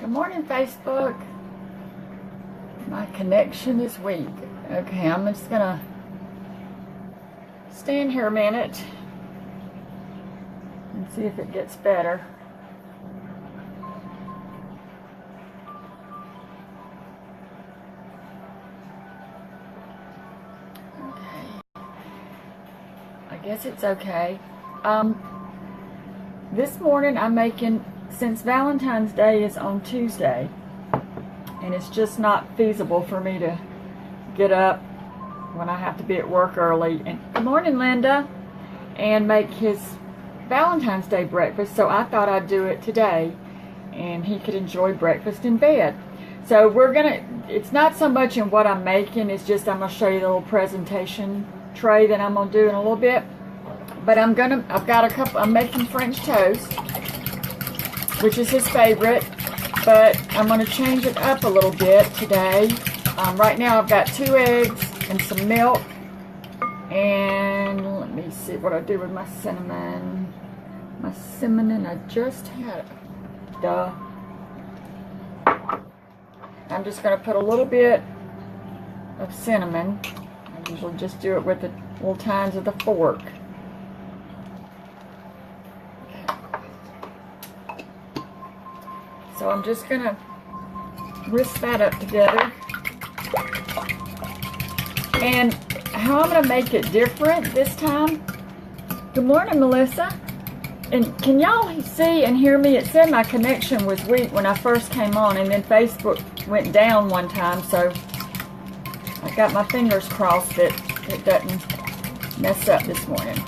Good morning, Facebook. My connection is weak. Okay, I'm just gonna stand here a minute and see if it gets better. Okay. I guess it's okay. This morning I'm making, since Valentine's Day is on Tuesday, and it's just not feasible for me to get up when I have to be at work early. And good morning, Linda, and make his Valentine's Day breakfast. So I thought I'd do it today, and he could enjoy breakfast in bed. So it's not so much in what I'm making, it's just I'm gonna show you the little presentation tray that I'm gonna do in a little bit. But I'm making French toast, which is his favorite, but I'm going to change it up a little bit today. Right now I've got 2 eggs and some milk, and let me see what I do with my cinnamon. My cinnamon, I just had it. Duh. I'm just going to put a little bit of cinnamon. I usually just do it with the little tines of the fork. So I'm just going to whisk that up together. And how I'm going to make it different this time. Good morning, Melissa. And can y'all see and hear me? It said my connection was weak when I first came on, and then Facebook went down one time, so I got my fingers crossed that it doesn't mess up this morning.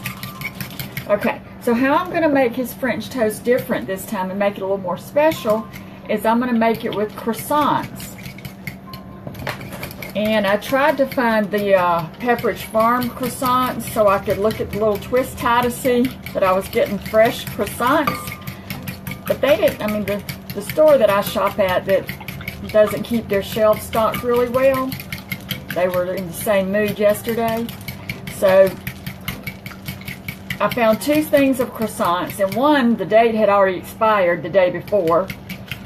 Okay, so how I'm going to make his French toast different this time and make it a little more special is I'm going to make it with croissants. And I tried to find the Pepperidge Farm croissants so I could look at the little twist tie to see that I was getting fresh croissants. But they didn't, I mean, the store that I shop at that doesn't keep their shelves stocked really well, they were in the same mood yesterday. So I found 2 things of croissants, and one, the date had already expired the day before.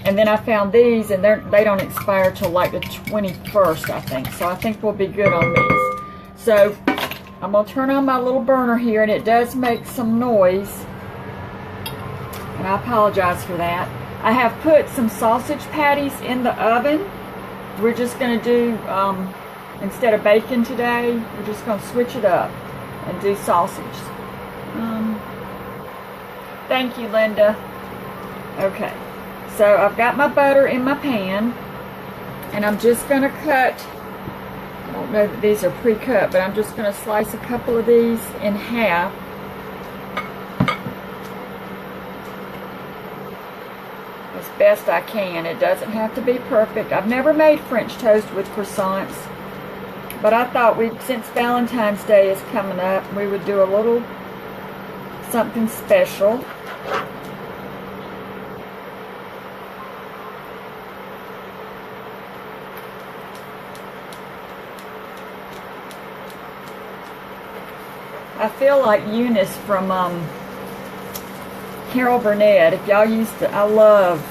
And then I found these, and they don't expire till like the 21st, I think. So I think we'll be good on these. So I'm going to turn on my little burner here, and it does make some noise. And I apologize for that. I have put some sausage patties in the oven. We're just going to do, instead of bacon today, we're just going to switch it up and do sausage. Thank you, Linda. Okay. So I've got my butter in my pan, and I'm just going to cut, I don't know that these are pre-cut, but I'm just going to slice a couple of these in half. As best I can. It doesn't have to be perfect. I've never made French toast with croissants, but I thought since Valentine's Day is coming up, we would do a little something special. I feel like Eunice from Carol Burnett. If y'all used to, I love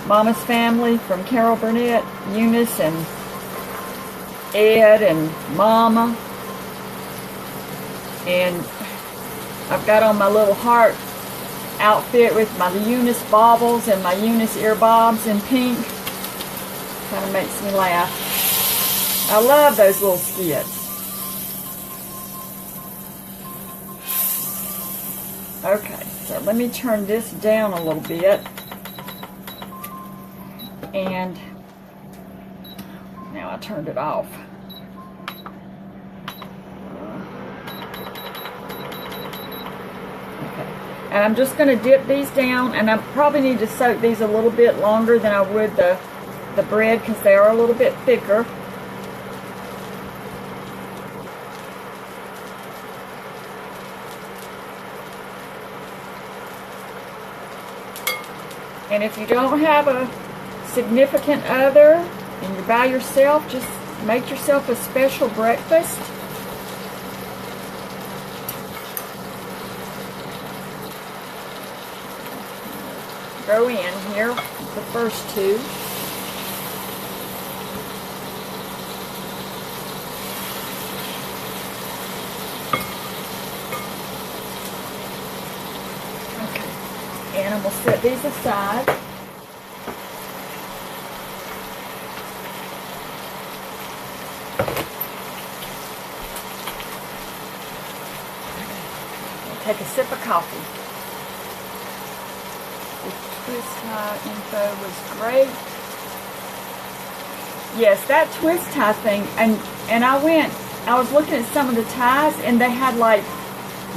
Mama's Family from Carol Burnett. Eunice and Ed and Mama. And I've got on my little heart outfit with my Eunice baubles and my Eunice ear bobs in pink. Kind of makes me laugh. I love those little skits. Okay, so let me turn this down a little bit, and now I turned it off. Okay, and I'm just going to dip these down, and I probably need to soak these a little bit longer than I would the bread because they are a little bit thicker. And if you don't have a significant other and you're by yourself, just make yourself a special breakfast. go in here, the first two. Okay, and I'm going to set these aside. Take a sip of coffee. The twist tie info was great. Yes, that twist tie thing, and I was looking at some of the ties, and they had like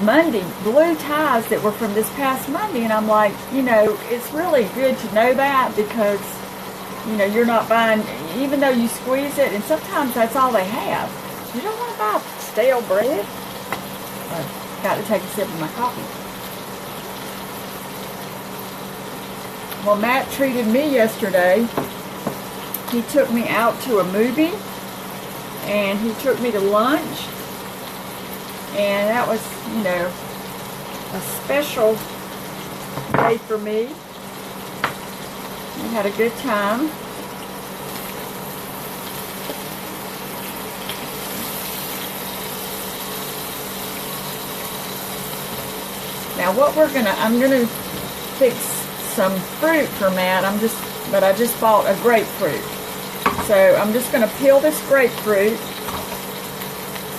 Monday blue ties that were from this past Monday, and I'm like, you know, it's really good to know that, because, you know, you're not buying, even though you squeeze it, and sometimes that's all they have. You don't want to buy stale bread. Got to take a sip of my coffee. Well, Matt treated me yesterday. He took me out to a movie, and he took me to lunch, and that was, you know, a special day for me. We had a good time. Now what I'm gonna fix some fruit for Matt. But I just bought a grapefruit. So I'm just gonna peel this grapefruit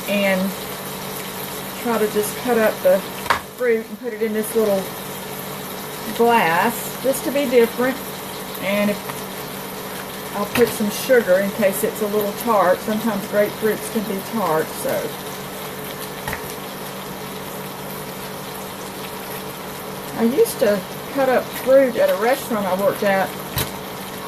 and try to just cut up the fruit and put it in this little glass, just to be different. And I'll put some sugar in case it's a little tart. Sometimes grapefruits can be tart, so. I used to cut up fruit at a restaurant I worked at,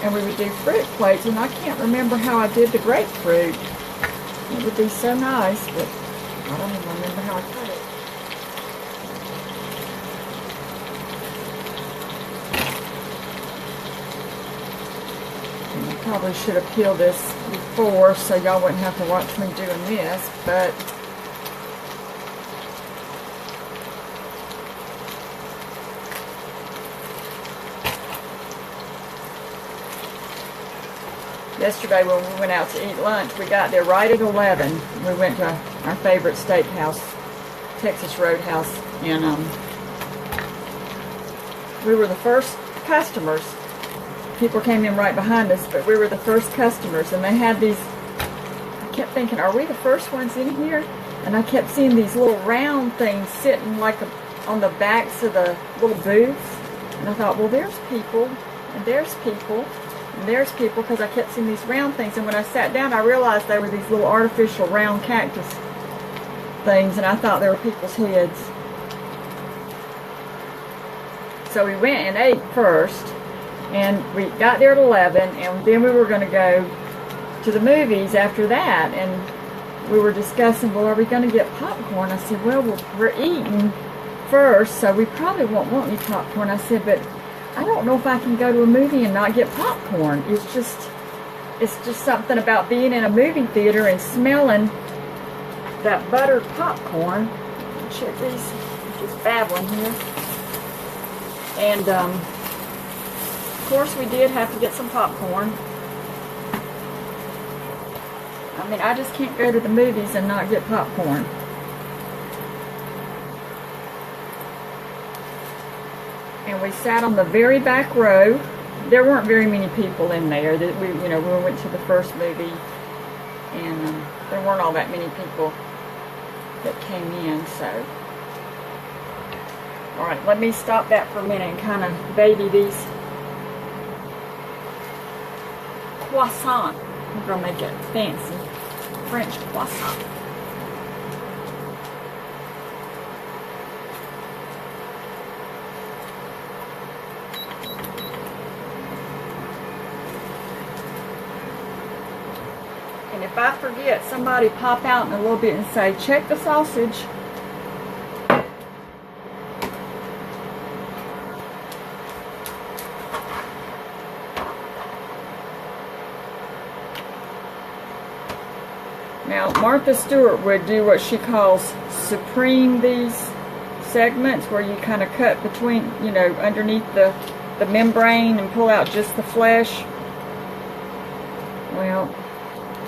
and we would do fruit plates, and I can't remember how I did the grapefruit. It would be so nice, but I don't even remember how I cut it. And I probably should have peeled this before so y'all wouldn't have to watch me doing this, but yesterday when we went out to eat lunch, we got there right at 11. We went to our favorite steakhouse, Texas Roadhouse, and we were the first customers. People came in right behind us, but we were the first customers, and they had these, I kept thinking, are we the first ones in here? And I kept seeing these little round things sitting like on the backs of the little booths, and I thought, well, there's people, and there's people. And there's people, because I kept seeing these round things, and when I sat down I realized they were these little artificial round cactus things, and I thought they were people's heads. So we went and ate first, and we got there at 11, and then we were going to go to the movies after that, and we were discussing, well, are we going to get popcorn? I said, well, we're eating first, so we probably won't want any popcorn. I said, but I don't know if I can go to a movie and not get popcorn. It's just something about being in a movie theater and smelling that buttered popcorn. Check these, just babbling here. And of course we did have to get some popcorn. I mean, I just can't go to the movies and not get popcorn. And we sat on the very back row. There weren't very many people in there. We went to the first movie, and there weren't all that many people that came in. So, all right, let me stop that for a minute and kind of baby these croissant. I'm gonna make it fancy French croissant. And if I forget, somebody pop out in a little bit and say, check the sausage. Now, Martha Stewart would do what she calls supreme these segments, where you kind of cut between, underneath the the membrane and pull out just the flesh. Well,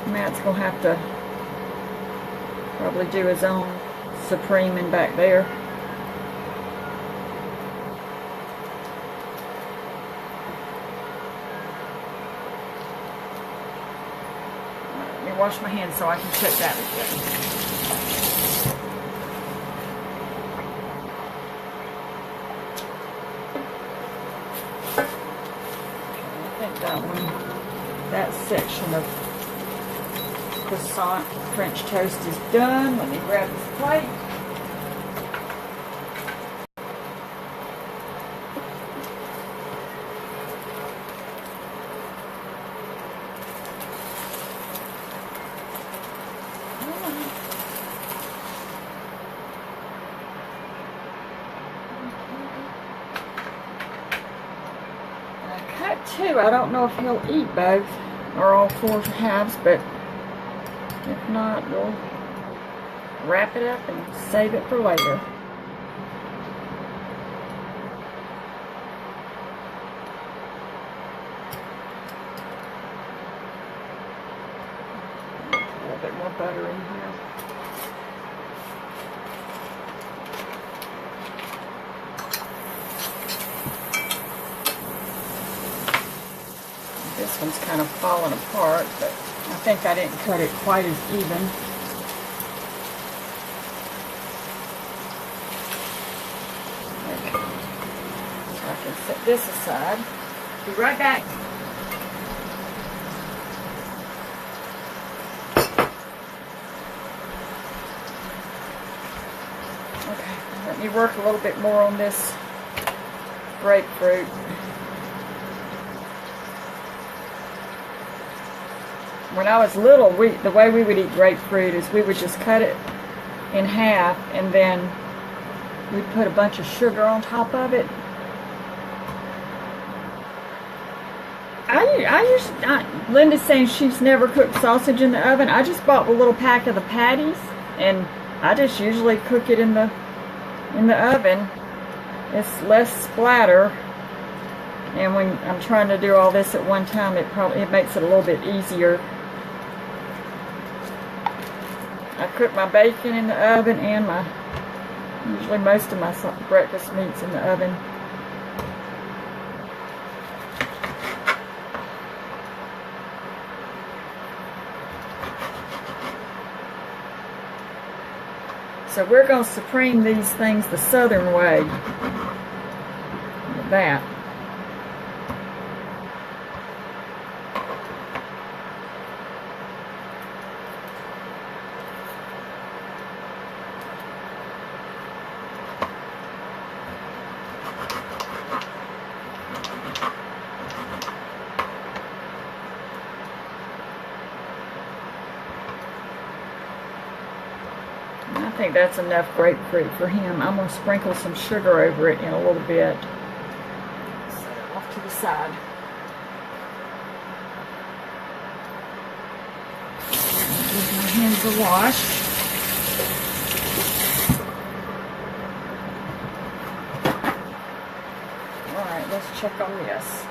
Matt's gonna have to probably do his own Supreme in back there. Let me wash my hands so I can check that again. That section of croissant French toast is done. Let me grab this plate. Two. I don't know if he'll eat both or all 4 halves, but if not, we'll wrap it up and save it for later. A little bit more butter in here. This one's kind of falling apart, but I think I didn't cut it quite as even. Okay. So I can set this aside. Be right back. Okay, let me work a little bit more on this grapefruit. When I was little, the way we would eat grapefruit is we would just cut it in half and then we'd put a bunch of sugar on top of it. Linda's saying she's never cooked sausage in the oven. I just bought a little pack of the patties and I just usually cook it in the oven. It's less splatter, and when I'm trying to do all this at one time, it makes it a little bit easier. I cook my bacon in the oven and usually most of my breakfast meats in the oven. So we're going to Supreme these things the Southern way. Like that. I think that's enough grapefruit for him. I'm going to sprinkle some sugar over it in a little bit. Set it off to the side. Give my hands a wash. Alright, let's check on this.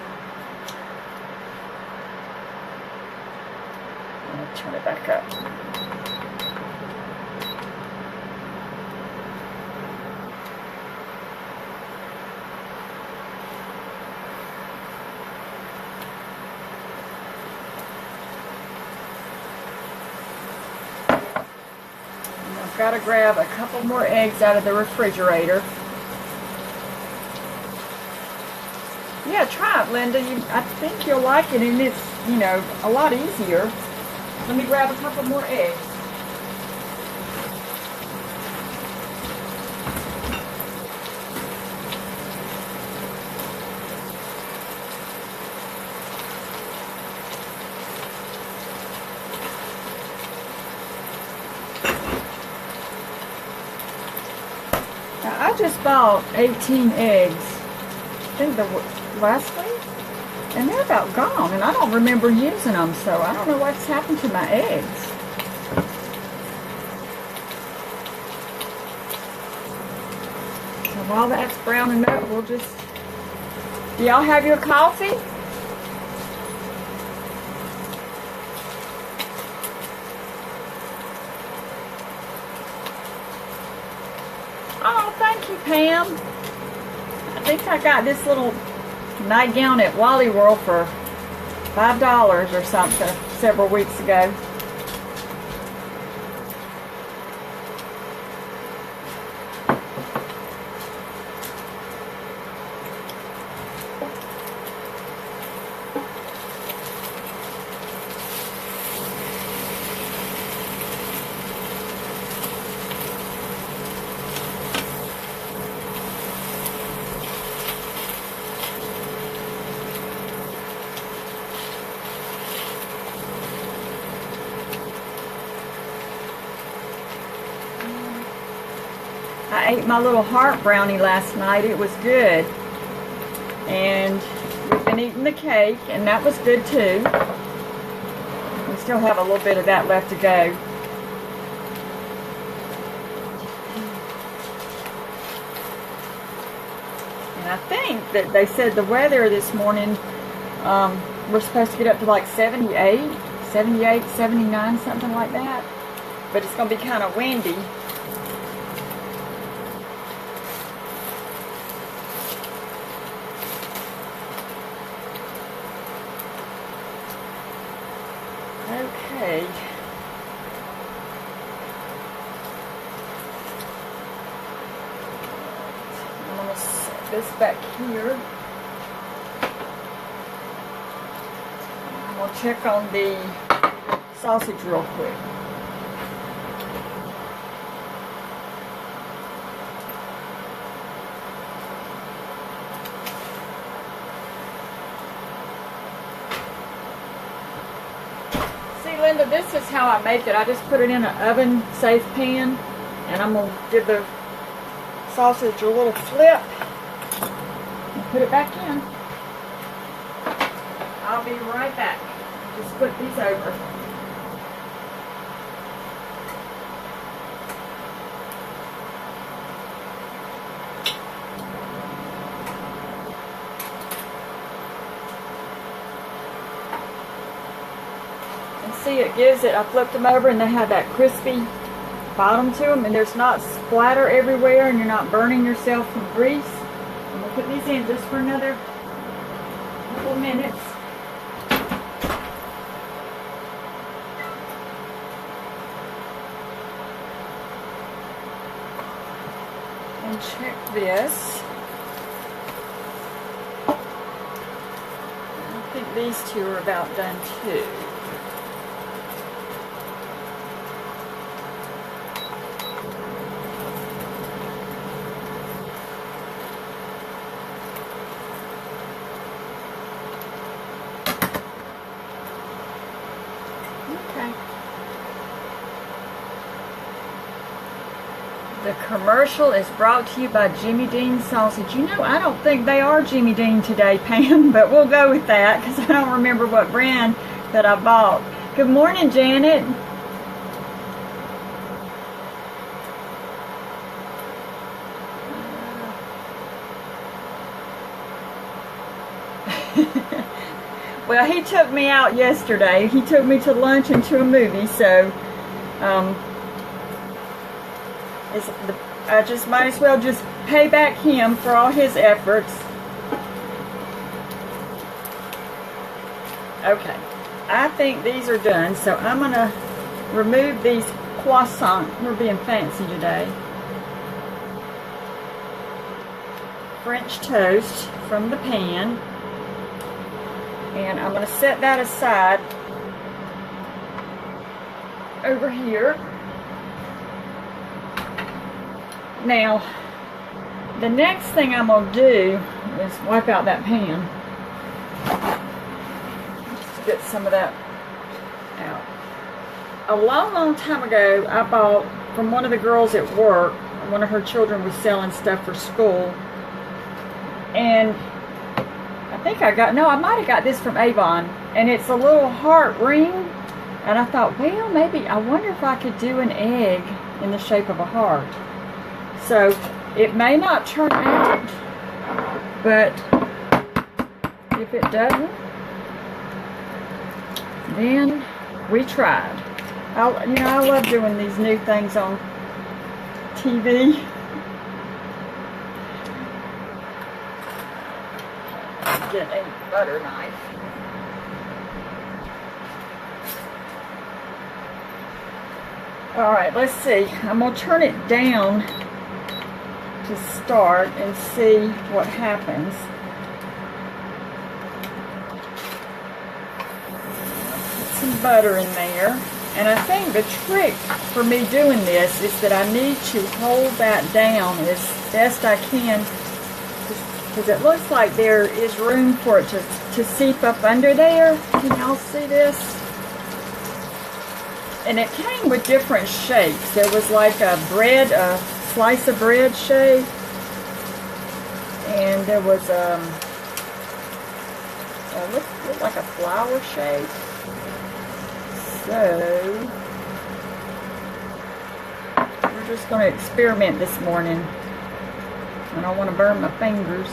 I'm going to turn it back up. I've got to grab a couple more eggs out of the refrigerator. Yeah, try it, Linda. I think you'll like it, and it's, you know, a lot easier. Let me grab a couple more eggs. I just bought 18 eggs, I think the last week, and they're about gone, and I don't remember using them, so I don't know what's happened to my eggs. So while that's browning up, we'll just Do y'all have your coffee? Oh, thank you, Pam. I think I got this little nightgown at Wally World for $5 or something several weeks ago. I ate my little heart brownie last night. It was good. And we've been eating the cake, and that was good too. We still have a little bit of that left to go. And I think that they said the weather this morning, we're supposed to get up to like 78, 79, something like that. But it's going to be kind of windy. Okay. I'm going to set this back here. I'm going to check on the sausage real quick. Linda, this is how I make it. I just put it in an oven-safe pan, and I'm going to give the sausage a little flip and put it back in. I'll be right back. Just flip these over. See, it gives it, I flipped them over and they have that crispy bottom to them, and there's not splatter everywhere, and you're not burning yourself from grease. I'm going to put these in just for another couple minutes. And check this. I think these two are about done too. The commercial is brought to you by Jimmy Dean Sausage. You know, I don't think they are Jimmy Dean today, Pam, but we'll go with that because I don't remember what brand that I bought. Good morning, Janet. Well, he took me out yesterday. He took me to lunch and to a movie, so I just might as well just pay back him for all his efforts. Okay, I think these are done, so I'm going to remove these croissants. We're being fancy today. French toast from the pan. And I'm going to set that aside over here. Now, the next thing I'm going to do is wipe out that pan. Just to get some of that out. A long, long time ago, I bought from one of the girls at work. One of her children was selling stuff for school. And I think I might have got this from Avon. And it's a little heart ring. And I thought, well, maybe, I wonder if I could do an egg in the shape of a heart. So, it may not turn out, but If it doesn't, then we tried. You know, I love doing these new things on TV. Get a butter knife. Alright, let's see. I'm going to turn it down to start and see what happens. Put some butter in there. And I think the trick for me doing this is that I need to hold that down as best I can, because it looks like there is room for it to seep up under there. Can y'all see this? And it came with different shapes. There was like a slice of bread shape, and there was looked like a flower shape. So we're just going to experiment this morning. I don't want to burn my fingers.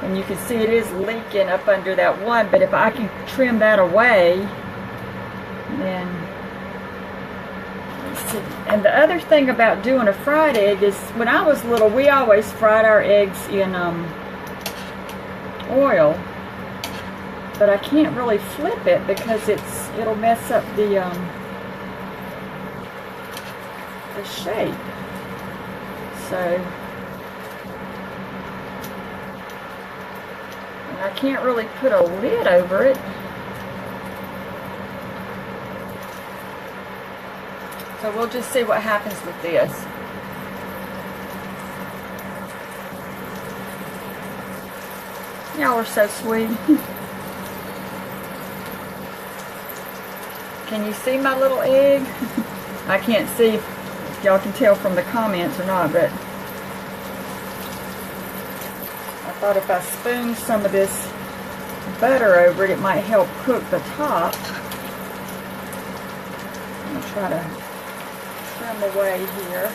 And you can see it is leaking up under that one, but if I can trim that away, then let's see. And the other thing about doing a fried egg is, when I was little, we always fried our eggs in oil. But I can't really flip it because it'll mess up the shape. So, and I can't really put a lid over it. So we'll just see what happens with this. Y'all are so sweet. Can you see my little egg? I can't see if y'all can tell from the comments or not, but I thought if I spooned some of this butter over it, it might help cook the top. I'm going to try to trim away here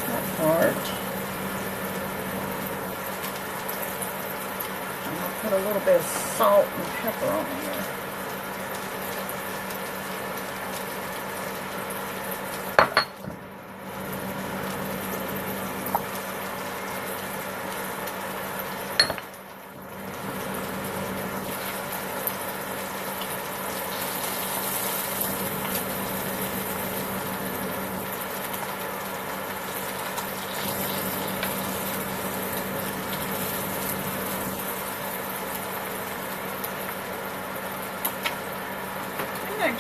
that part. Put a little bit of salt and pepper on there.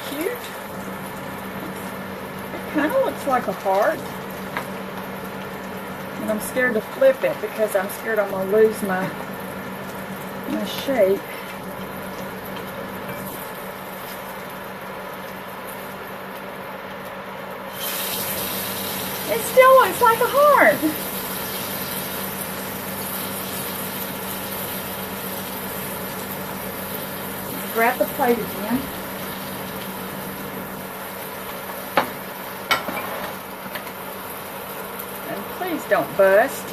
Cute. It kind of looks like a heart, and I'm scared to flip it because I'm scared I'm going to lose my shape. It still looks like a heart. Grab the plate again. Please don't bust,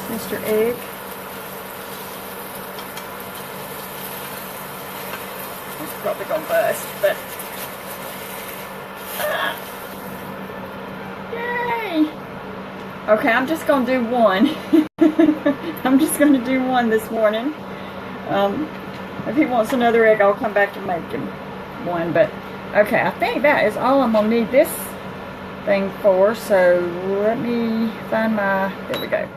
Mr. Egg. It's probably gonna bust, but yay! Okay, I'm just gonna do one. I'm just gonna do one this morning. If he wants another egg, I'll come back and make him one. But okay, I think that is all I'm gonna need this thing for, so let me find my, there we go.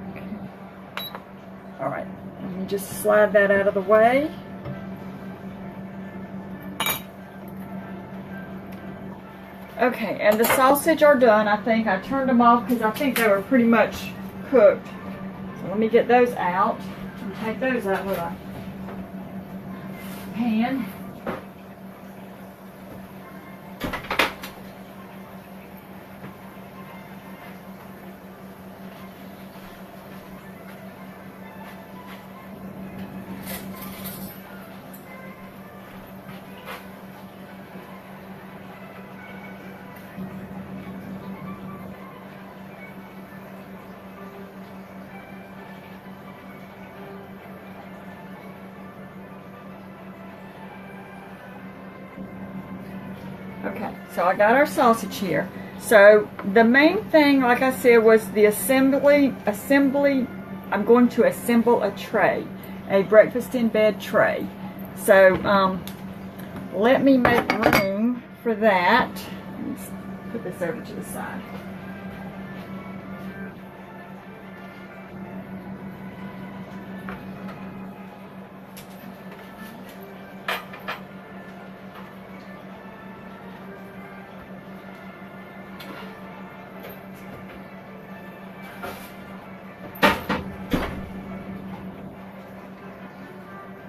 Okay. All right, let me just slide that out of the way. Okay, and the sausage are done. I think I turned them off because I think they were pretty much cooked. So let me get those out and take those out with a pan. Okay, so I got our sausage here. So the main thing, like I said, was the assembly. I'm going to assemble a tray, a breakfast in bed tray. So let me make room for that. Let's put this over to the side.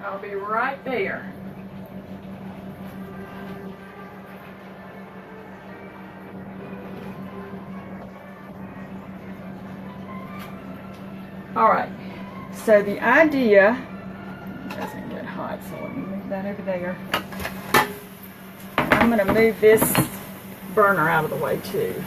I'll be right there. Alright, so the idea, it doesn't get hot, so let me move that over there. I'm going to move this burner out of the way too.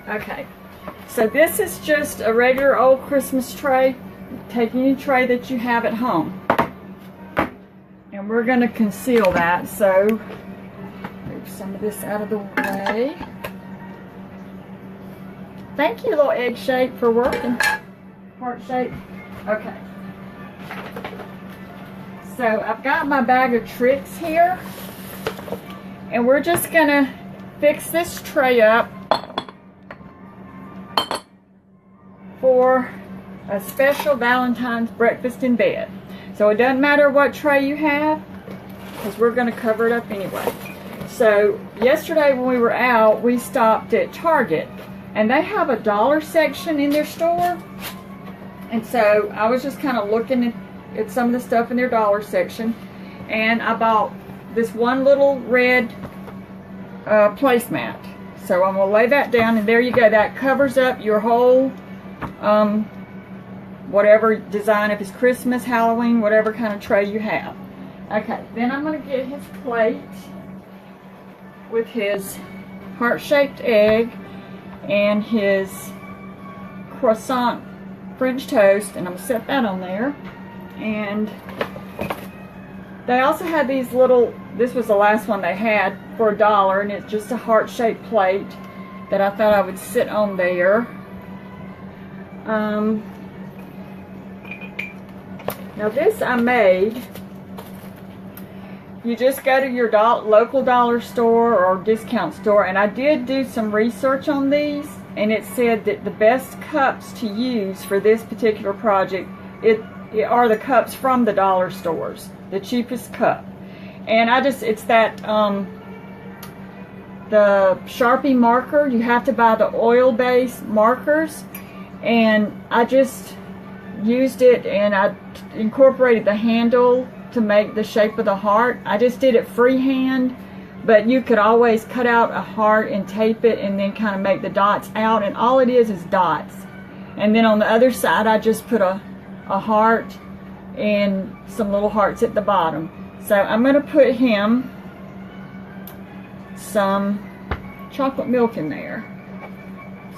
Okay, so this is just a regular old Christmas tray. Take any tray that you have at home. And we're going to conceal that, so move some of this out of the way. Thank you, little egg shape, for working. Heart shape. Okay. So I've got my bag of tricks here. And we're just going to fix this tray up for a special Valentine's breakfast in bed. So it doesn't matter what tray you have, because we're going to cover it up anyway. So yesterday when we were out, we stopped at Target, and they have a dollar section in their store. And so I was just kind of looking at some of the stuff in their dollar section, and I bought this one little red placemat. So I'm going to lay that down, and there you go. That covers up your whole whatever design, if it's Christmas, Halloween, whatever kind of tray you have. Okay, then I'm going to get his plate with his heart-shaped egg and his croissant French toast, and I'm going to set that on there. And they also had these little, this was the last one they had for $1, and it's just a heart-shaped plate that I thought I would sit on there. Now this I made. You just go to your local dollar store or discount store, and I did do some research on these, and it said that the best cups to use for this particular project are the cups from the dollar stores, the cheapest cup. And it's that the Sharpie marker. You have to buy the oil-based markers, and I just used it, and I incorporated the handle to make the shape of the heart. I just did it freehand, but you could always cut out a heart and tape it and then kind of make the dots out, and all it is dots. And then on the other side I just put a heart and some little hearts at the bottom. So I'm going to put him some chocolate milk in there.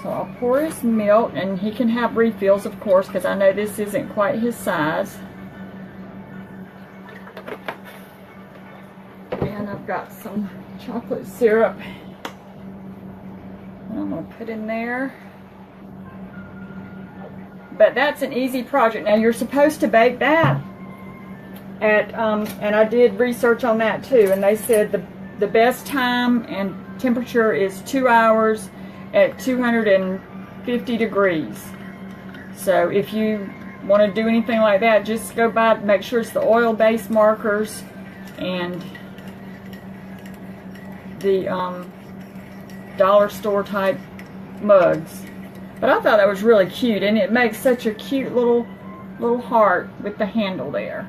So I'll pour his milk, and he can have refills, of course, because I know this isn't quite his size. And I've got some chocolate syrup I'm going to put in there. But that's an easy project. Now you're supposed to bake that at, and I did research on that too, and they said the best time and temperature is 2 hours at 250 degrees. So if you want to do anything like that, just go by, make sure it's the oil-based markers and the dollar store type mugs. But I thought that was really cute, and it makes such a cute little heart with the handle there.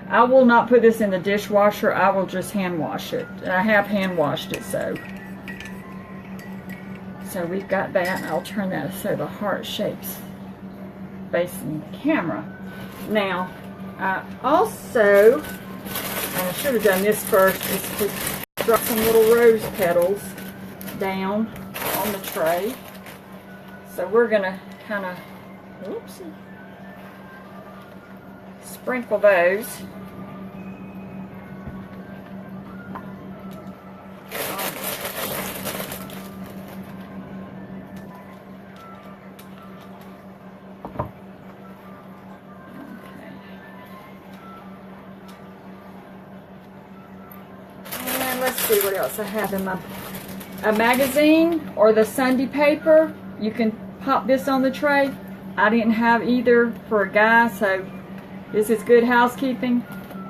I will not put this in the dishwasher. I will just hand wash it. And I have hand washed it, so we've got that. I'll turn that so the heart shapes facing the camera. Now, I also I should have done this first, is to drop some little rose petals down on the tray. So we're going to kind of, whoopsie, sprinkle those. Let's see what else I have in a magazine or the Sunday paper. You can pop this on the tray. I didn't have either for a guy, so this is good housekeeping.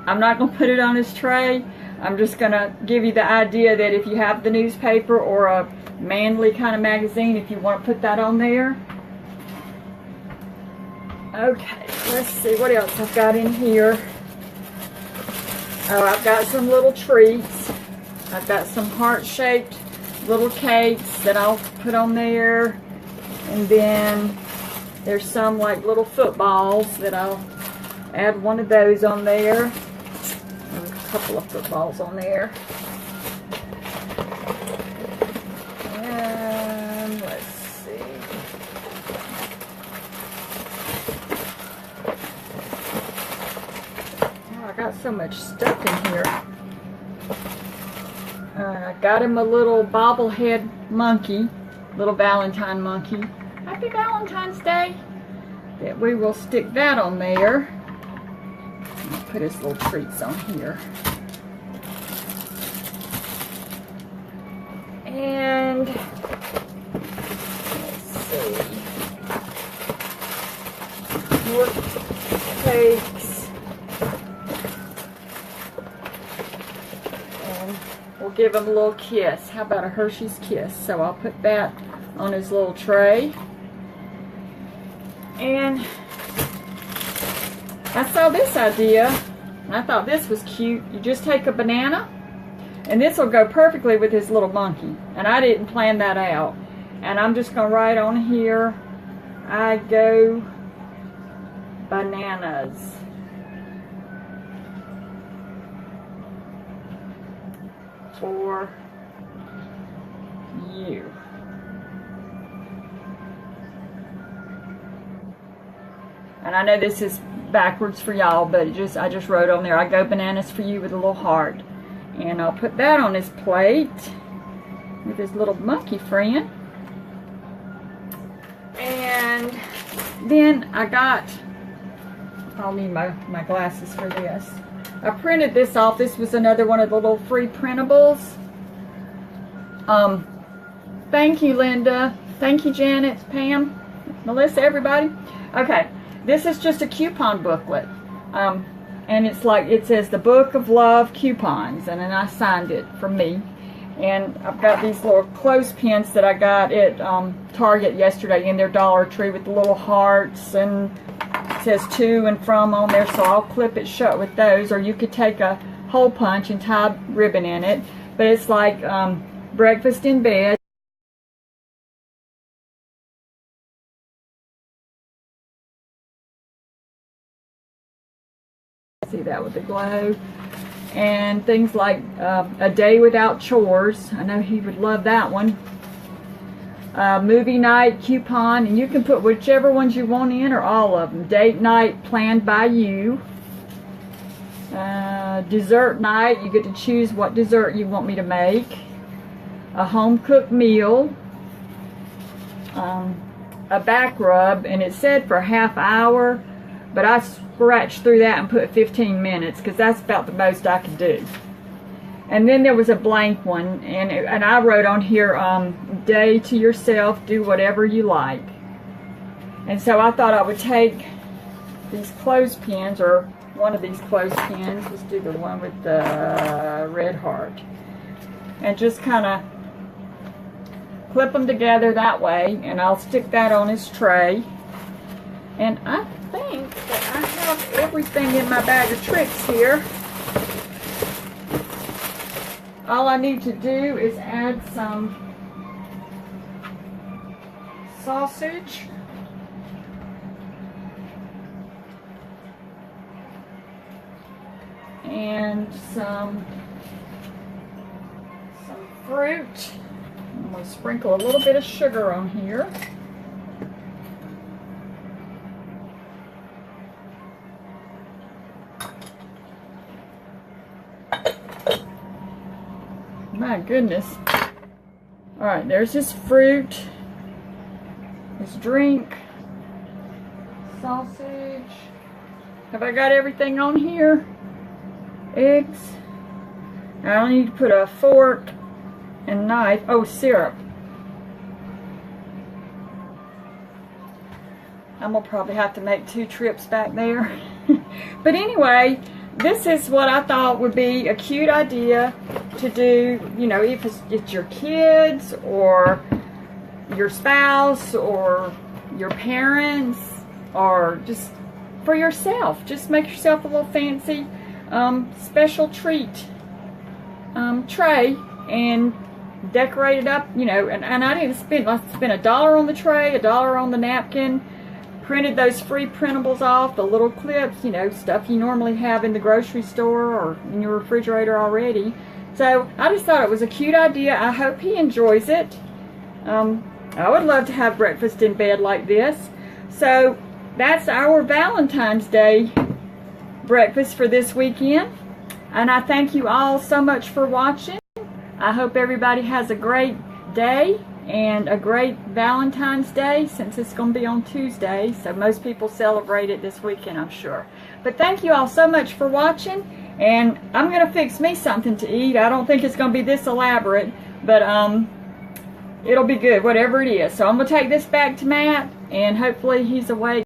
I'm not going to put it on his tray. I'm just going to give you the idea that if you have the newspaper or a manly kind of magazine, if you want to put that on there. Okay, let's see what else I've got in here. Oh, I've got some little treats. I've got some heart-shaped little cakes that I'll put on there. And then there's some like little footballs that I'll add one of those on there. And a couple of footballs on there. And let's see. Oh, I got so much stuff in here. I got him a little bobblehead monkey, little Valentine monkey. Happy Valentine's Day. That we will stick that on there. I'll put his little treats on here. And let's see. More cakes. We'll give him a little kiss. How about a Hershey's Kiss? So I'll put that on his little tray. And I saw this idea, and I thought this was cute. You just take a banana, and this will go perfectly with his little monkey. And I didn't plan that out. And I'm just going to write on here, I go bananas. For you. And I know this is backwards for y'all, but I just wrote on there, I go bananas for you with a little heart. And I'll put that on his plate with his little monkey friend. And then I'll need my glasses for this. I printed this off. This was another one of the little free printables. Thank you, Linda. Thank you, Janet, Pam, Melissa, everybody. Okay, this is just a coupon booklet. And it's like, it says the Book of Love coupons. And then I signed it for me. And I've got these little clothespins that I got at Target yesterday in their Dollar Tree with the little hearts, and it says to and from on there, so I'll clip it shut with those. Or you could take a hole punch and tie ribbon in it. But it's like breakfast in bed. See that with the glow. And things like a day without chores. I know he would love that one. Movie night coupon, and you can put whichever ones you want in or all of them. Date night planned by you. Dessert night, you get to choose what dessert you want me to make. A home cooked meal. A back rub, and it said for half hour, but I scratched through that and put 15 minutes because that's about the most I could do. And then there was a blank one, and I wrote on here, day to yourself, do whatever you like. And so I thought I would take these clothespins, or one of these clothespins, let's do the one with the red heart, and just kind of clip them together that way, and I'll stick that on his tray. And I think that I have everything in my bag of tricks here. All I need to do is add some sausage. And some fruit. I'm going to sprinkle a little bit of sugar on here. My goodness. Alright, there's this fruit, this drink, sausage. Have I got everything on here? Eggs. I need to put a fork and knife. Oh, syrup. I'm going to probably have to make 2 trips back there. But anyway, this is what I thought would be a cute idea to do, you know, if it's your kids or your spouse or your parents or just for yourself. Just make yourself a little fancy special treat tray and decorate it up, you know, and I didn't spend, I spent $1 on the tray, $1 on the napkin, printed those free printables off, the little clips, you know, stuff you normally have in the grocery store or in your refrigerator already. So I just thought it was a cute idea. I hope he enjoys it. I would love to have breakfast in bed like this. So that's our Valentine's Day breakfast for this weekend. And I thank you all so much for watching. I hope everybody has a great day and a great Valentine's Day, since it's going to be on Tuesday, so most people celebrate it this weekend, I'm sure. But thank you all so much for watching, and I'm going to fix me something to eat. I don't think it's going to be this elaborate, but it'll be good, whatever it is. So I'm going to take this back to Matt, and hopefully he's awake.